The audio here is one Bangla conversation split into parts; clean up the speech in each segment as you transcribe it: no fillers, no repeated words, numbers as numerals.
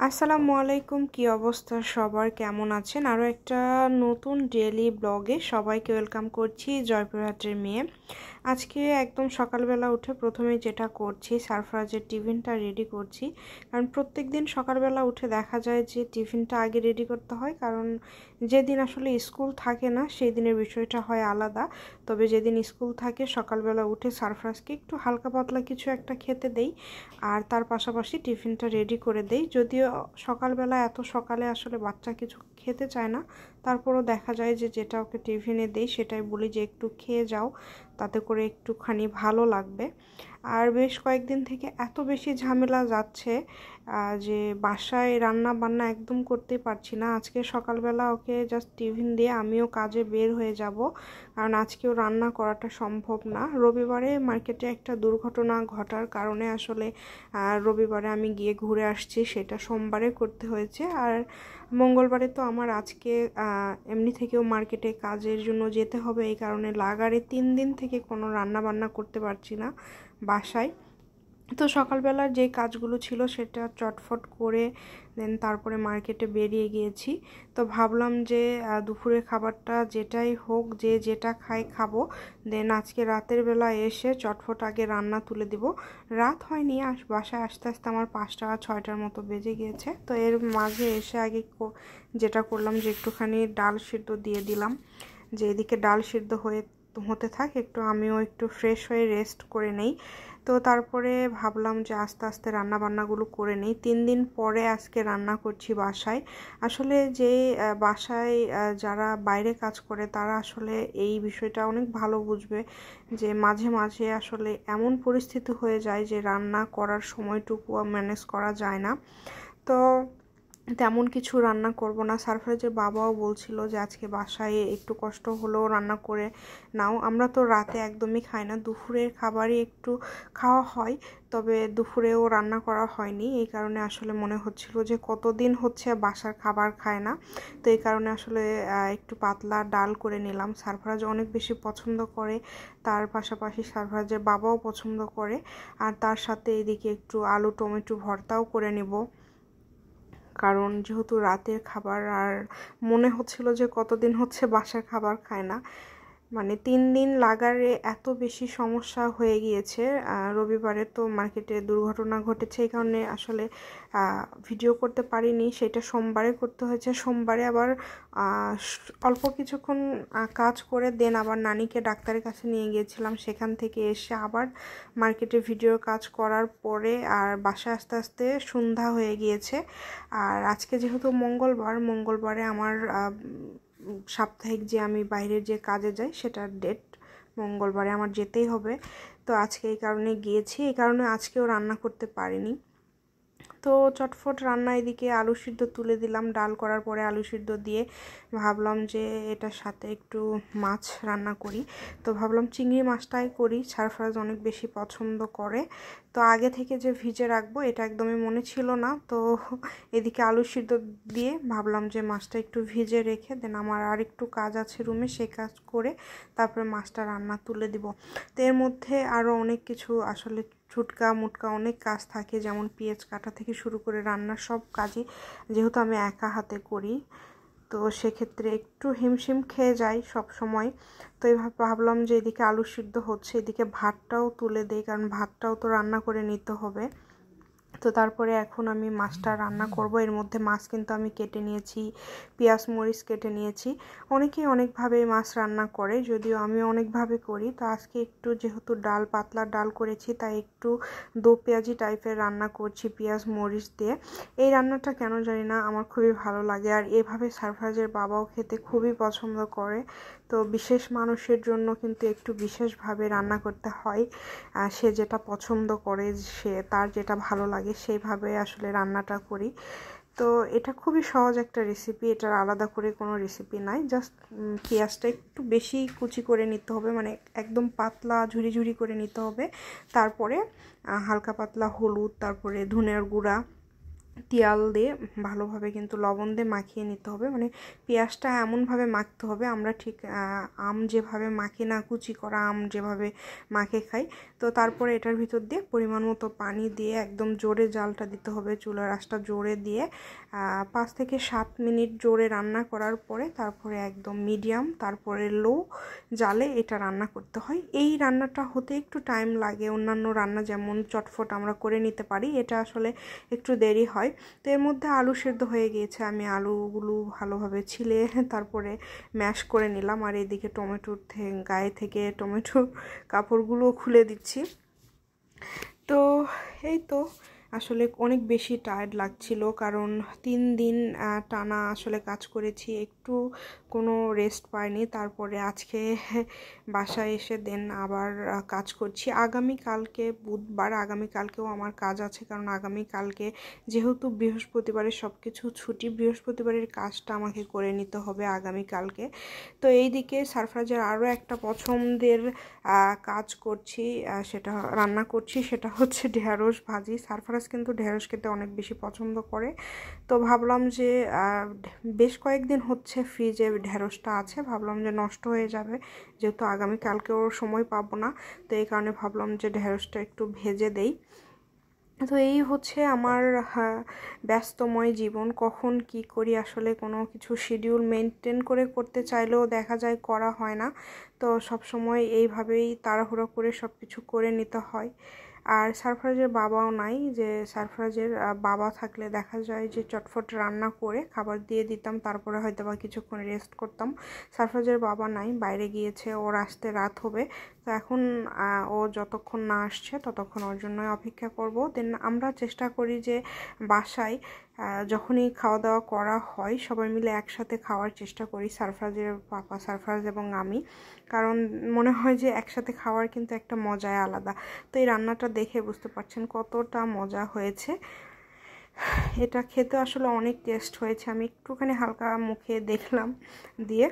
আসসালামু আলাইকুম, কি অবস্থা সবার, কেমন আছেন? আরও একটা নতুন ডেইলি ব্লগে সবাইকে ওয়েলকাম করছি। জয়পুরহাটের মেয়ে। আজকে একদম সকালবেলা উঠে প্রথমে যেটা করছি, সারফরাজের টিফিনটা রেডি করছি। কারণ প্রত্যেক দিন সকালবেলা উঠে দেখা যায় যে টিফিনটা আগে রেডি করতে হয়, কারণ যেদিন আসলে স্কুল থাকে না সেই দিনের বিষয়টা হয় আলাদা। তবে যেদিন স্কুল থাকে সকালবেলা উঠে সারফরাজকে একটু হালকা পাতলা কিছু একটা খেতে দেই, আর তার পাশাপাশি টিফিনটা রেডি করে দেই। যদিও সকালবেলা এত সকালে আসলে বাচ্চা কিছু খেতে চায় না, তারপরও দেখা যায় যে যেটা ওকে টিফিনে দেই সেটাই বলি যে একটু খেয়ে যাও, তাতে করে একটুখানি ভালো লাগবে। আর বেশ কয়েকদিন থেকে এত বেশি ঝামেলা যাচ্ছে যে বাসায় রান্না বান্না একদম করতেই পারছি না। আজকে সকালবেলা ওকে জাস্ট টিফিন দিয়ে আমিও কাজে বের হয়ে যাব, কারণ আজকেও রান্না করাটা সম্ভব না। রবিবারে মার্কেটে একটা দুর্ঘটনা ঘটার কারণে আসলে রবিবারে আমি গিয়ে ঘুরে আসছি, সেটা সোমবারে করতে হয়েছে। আর মঙ্গলবারে তো আমার আজকে এমনি থেকেও মার্কেটে কাজের জন্য যেতে হবে, এই কারণে লাগারে 3 দিন থেকে কোনো রান্না বান্না করতে পারছি না বাসায়। তো সকালবেলার যে কাজগুলো ছিল সেটা চটফট করে দেন তারপরে মার্কেটে বেরিয়ে গিয়েছি। তো ভাবলাম যে দুপুরের খাবারটা যেটাই হোক, যে যেটা খাই খাবো, দেন আজকে রাতের বেলা এসে চটফট আগে রান্না তুলে দিব। রাত হয়নি, বাসায় আসতে আসতে আমার 5টা 6টার মতো বেজে গিয়েছে। তো এর মাঝে এসে আগে যেটা করলাম যে একটুখানি ডাল সিদ্ধ দিয়ে দিলাম, যে এদিকে ডাল সিদ্ধ হতে থাক, একটু আমিও একটু ফ্রেশ হয়ে রেস্ট করে নেই। তো তারপরে ভাবলাম যে আস্তে আস্তে রান্না বান্নাগুলো করে নিই। 3 দিন পরে আজকে রান্না করছি বাসায়। আসলে যে বাসায় যারা বাইরে কাজ করে তারা আসলে এই বিষয়টা অনেক ভালো বুঝবে, যে মাঝে মাঝে আসলে এমন পরিস্থিতি হয়ে যায় যে রান্না করার সময়টুকু ম্যানেজ করা যায় না। তো তেমন কিছু রান্না করব না। সারফরাজের বাবাও বলছিল যে আজকে বাসায় একটু কষ্ট হলেও রান্না করে নাও। আমরা তো রাতে একদমই খাই না, দুপুরের খাবারই একটু খাওয়া হয়, তবে দুপুরেও রান্না করা হয়নি। এই কারণে আসলে মনে হচ্ছিল যে কতদিন হচ্ছে বাসার খাবার খায় না। তো এই কারণে আসলে একটু পাতলা ডাল করে নিলাম। সারফরাজ অনেক বেশি পছন্দ করে, তার পাশাপাশি সারফরাজের বাবাও পছন্দ করে। আর তার সাথে এদিকে একটু আলু টমেটো ভর্তাও করে নেব, কারণ যেহেতু রাতের খাবার। আর মনে হচ্ছিল যে কতদিন হচ্ছে বাসার খাবার খায় না, মানে 3 দিন লাগারে এত বেশি সমস্যা হয়ে গিয়েছে। রবিবারে তো মার্কেটে দুর্ঘটনা ঘটেছে, এই কারণে আসলে ভিডিও করতে পারিনি, সেটা সোমবারে করতে হয়েছে। সোমবারে আবার অল্প কিছুক্ষণ কাজ করে দেন আবার নানিকে ডাক্তারের কাছে নিয়ে গিয়েছিলাম, সেখান থেকে এসে আবার মার্কেটে ভিডিওর কাজ করার পরে আর বাসায় আস্তে আস্তে সন্ধ্যা হয়ে গিয়েছে। আর আজকে যেহেতু মঙ্গলবারে আমার সাপ্তাহিক যে আমি বাইরের যে কাজে যাই সেটার ডেট, মঙ্গলবারে আমার যেতেই হবে। তো আজকে এই কারণে গিয়েছি, এই কারণে আজকেও রান্না করতে পারিনি। তো চটফট রান্না, এদিকে আলু সিদ্ধ তুলে দিলাম। ডাল করার পরে আলু সিদ্ধ দিয়ে ভাবলাম যে এটার সাথে একটু মাছ রান্না করি। তো ভাবলাম চিংড়ি মাছটাই করি, সারফরাজ অনেক বেশি পছন্দ করে। তো আগে থেকে যে ভিজে রাখবো এটা একদমই মনে ছিল না। তো এদিকে আলু সিদ্ধ দিয়ে ভাবলাম যে মাছটা একটু ভিজে রেখে দেন আমার আর একটু কাজ আছে রুমে, সেই কাজ করে তারপরে মাছটা রান্না তুলে দিব। তো এর মধ্যে আরও অনেক কিছু আসলে ছুটকা মুটকা অনেক কাজ থাকে, যেমন পেঁয়াজ কাটা থেকে শুরু করে রান্নার সব কাজই যেহেতু আমি একা হাতে করি, তো সেক্ষেত্রে একটু হিমশিম খেয়ে যাই সব সময়। তো এইভাবে ভাবলাম যে এদিকে আলু সিদ্ধ হচ্ছে, এদিকে ভাতটাও তুলে দেই, কারণ ভাতটাও তো রান্না করে নিতে হবে। তো তারপরে এখন আমি মাছটা রান্না করব। এর মধ্যে মাছ কিন্তু আমি কেটে নিয়েছি, পেঁয়াজ মরিচ কেটে নিয়েছি। অনেকেই অনেকভাবে মাছ রান্না করে, যদিও আমি অনেকভাবে করি। তো আজকে একটু যেহেতু পাতলা ডাল করেছি, তাই একটু দো পেঁয়াজি টাইপের রান্না করছি পেঁয়াজ মরিচ দিয়ে। এই রান্নাটা কেন জানি না আমার খুবই ভালো লাগে, আর এভাবে সারফরাজের বাবাও খেতে খুবই পছন্দ করে। তো বিশেষ মানুষের জন্য কিন্তু একটু বিশেষভাবে রান্না করতে হয়, সে যেটা পছন্দ করে, সে তার যেটা ভালো লাগে সেইভাবে আসলে রান্নাটা করি। তো এটা খুবই সহজ একটা রেসিপি, এটার আলাদা করে কোনো রেসিপি নাই। জাস্ট পেঁয়াজটা একটু বেশি কুচি করে নিতে হবে, মানে একদম পাতলা ঝুরি ঝুরি করে নিতে হবে। তারপরে হালকা পাতলা হলুদ, তারপরে ধনিয়ার গুঁড়া, তিয়াল দিয়ে ভালোভাবে কিন্তু লবণ দিয়ে মাখিয়ে নিতে হবে, মানে পেঁয়াজটা এমনভাবে মাখতে হবে আমরা ঠিক আম যেভাবে মাখি না, কুচি করা আম যেভাবে মাখে খাই। তো তারপরে এটার ভিতর দিয়ে পরিমাণ মতো পানি দিয়ে একদম জোরে জালটা দিতে হবে, চুলার আঁচটা জোরে দিয়ে 5 থেকে 7 মিনিট জোরে রান্না করার পরে তারপরে একদম মিডিয়াম তারপরে লো জালে এটা রান্না করতে হয়। এই রান্নাটা হতে একটু টাইম লাগে, অন্যান্য রান্না যেমন চটফট আমরা করে নিতে পারি, এটা আসলে একটু দেরি হয়। তো এর মধ্যে আলু সেদ্ধ হয়ে গিয়েছে, আমি আলুগুলো ভালোভাবে ছিলে তারপরে ম্যাশ করে নিলাম। আর এদিকে টমেটোর গায়ে থেকে টমেটোর কাপড়গুলো খুলে দিচ্ছি। তো এই তো আসলে অনেক বেশি টায়ার্ড লাগছিল, কারণ 3 দিন টানা আসলে কাজ করেছি, একটু কোনো রেস্ট পাইনি। তারপরে আজকে বাসায় এসে দেন আবার কাজ করছি। আগামীকালকে বুধবার, আগামীকালকেও আমার কাজ আছে, কারণ আগামীকালকে যেহেতু বৃহস্পতিবারের সব কিছু ছুটি, বৃহস্পতিবারের কাজটা আমাকে করে নিতে হবে আগামীকালকে। তো এই দিকে সারফরাজের আরও একটা পছন্দের কাজ করছি, সেটা রান্না করছি, সেটা হচ্ছে ঢেঁড়স ভাজি। সারফরাজ কিন্তু ঢেঁড়স খেতে অনেক বেশি পছন্দ করে। তো ভাবলাম যে বেশ কয়েকদিন হচ্ছে ফ্রিজে ঢেঁড়সটা আছে, ভাবলাম যে নষ্ট হয়ে যাবে, যেহেতু আগামীকালকেও সময় পাবো না, তো এই কারণে ভাবলাম যে ঢেঁড়সটা একটু ভেজে দেই। তো এই হচ্ছে আমার ব্যস্তময় জীবন, কখন কি করি আসলে কোনো কিছু শিডিউল মেনটেন করে করতে চাইলেও দেখা যায় করা হয় না। তো সব সময় এইভাবেই তাড়াহুড়ো করে সব কিছু করে নিতে হয়। আর সারফরাজের বাবাও নাই, যে সারফরাজের বাবা থাকলে দেখা যায় যে চটফট রান্না করে খাবার দিয়ে দিতাম, তারপরে হয়তো বা কিছুক্ষণ রেস্ট করতাম। সারফরাজের বাবা নাই, বাইরে গিয়েছে, ওর আসতে রাত হবে। তো এখন ও যতক্ষণ না আসছে ততক্ষণ ওর জন্যই অপেক্ষা করব। দেন আমরা চেষ্টা করি যে বাসায় যখনই খাওয়া দাওয়া করা হয় সবাই মিলে একসাথে খাওয়ার চেষ্টা করি, সারফরাজের পাপা, সারফরাজ এবং আমি, কারণ মনে হয় যে একসাথে খাওয়ার কিন্তু একটা মজাই আলাদা। তো এই রান্নাটা দেখে বুঝতে পারছেন কতটা মজা হয়েছে। এটা খেতে আসলে অনেক টেস্ট হয়েছে। আমি একটুখানি হালকা মুখে দেখলাম, দিয়ে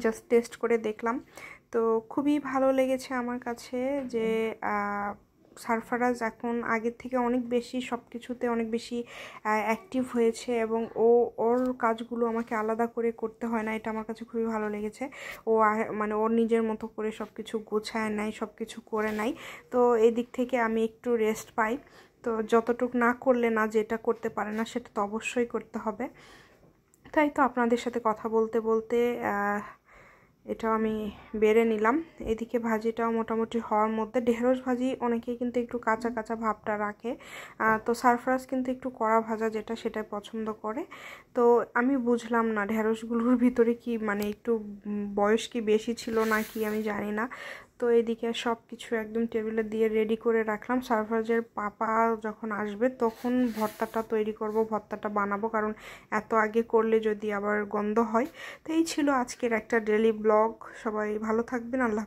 জাস্ট টেস্ট করে দেখলাম, তো খুবই ভালো লেগেছে আমার কাছে যে সারফরাজ এখন আগের থেকে অনেক বেশি সব কিছুতে অনেক বেশি অ্যাক্টিভ হয়েছে, এবং ওর কাজগুলো আমাকে আলাদা করে করতে হয় না, এটা আমার কাছে খুবই ভালো লেগেছে। ও মানে ওর নিজের মতো করে সব কিছু গোছায় নেয়, সব কিছু করে নেয়। তো এই দিক থেকে আমি একটু রেস্ট পাই। তো যতটুকু না করলে না, যেটা করতে পারে না সেটা তো অবশ্যই করতে হবে। তাই তো আপনাদের সাথে কথা বলতে বলতে এটাও আমি বেড়ে নিলাম। এদিকে ভাজিটাও মোটামুটি হওয়ার মধ্যে। ঢেঁড়স ভাজি অনেকেই কিন্তু একটু কাঁচা কাঁচা ভাবটা রাখে, তো সারফরাজ কিন্তু একটু কড়া ভাজা যেটা সেটাই পছন্দ করে। তো আমি বুঝলাম না ঢেঁড়সগুলোর ভিতরে কি মানে একটু বয়স কি বেশি ছিল না কি আমি জানি না। তো এদিকে সব কিছু একদম টেবিলে দিয়ে রেডি করে রাখলাম। সারফরাজের পাপা যখন আসবে তখন ভর্তাটা তৈরি করব, ভর্তাটা বানাবো, কারণ এত আগে করলে যদি আবার গন্ধ হয়। তো এই ছিল আজকের একটা ডেলি ব্লগ। সবাই ভালো থাকবেন, আল্লাহ।